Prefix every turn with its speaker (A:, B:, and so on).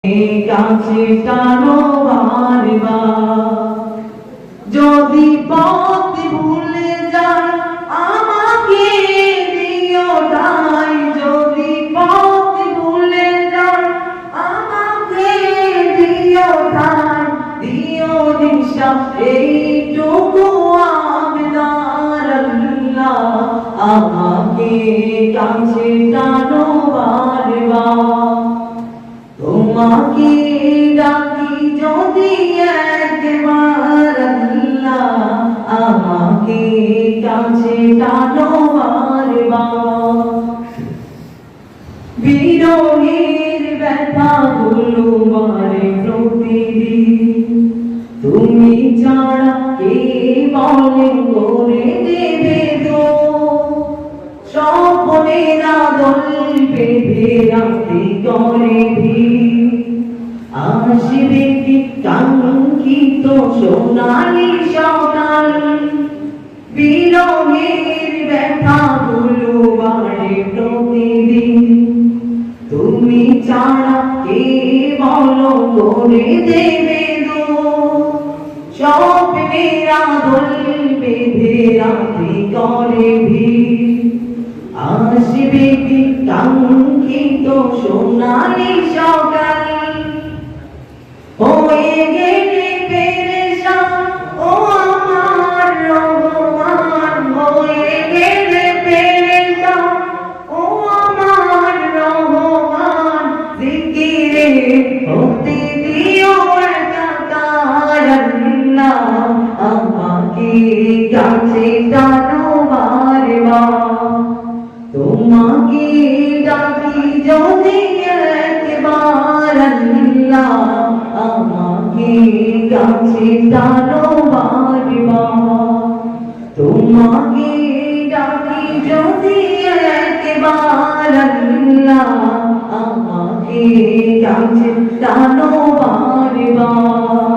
A: কাছে টানো বারবার, যদি পথ ভুলে যায় আমাকে দিও ঠাই, যদি পথ ভুলে যায় আমাকে দিও ঠাই, দিও দিশা এইটুকু আবেদন আল্লাহ, আমাকে কাছে টানো বারবার। তোমাকে ডাকি যদি একবার আল্লাহ, আমাকে কাছে টানো বারবার। বিরহের ব্যথাগুলো মারে প্রতিদিন, তুমি ছাড়া কে বলে করে দেবে তো, স্বপ্নের আদল বেঁধে রাখতে করে ভিড়, আসবে কি কাঙ্ক্ষিত সোনালি সকাল। বিরহের ব্যথাগুলো বাড়ে প্রতিদিন, তুমি ছাড়া কে বলো করে দেবে তো, স্বপ্নের আদল বেঁধে রাখতে করে ভিড়, আসবে কি কাঙ্ক্ষিত সোনালি সকাল। হয়ে গেলে পেরেশান ও আমার রহমান, হয়ে গেলে পেরেশান ও আমার রহমান, জিকিরে হতে দিও একাকার আল্লাহ, আমাকে কাছে টানো বারবার। তোমাকে ডাকি যদি একবার আল্লাহ, আমাকে কাছে টানো বারবার। তোমাকে ডাকি যদি একবার আল্লাহ, আমাকে কাছে টানো বারবার।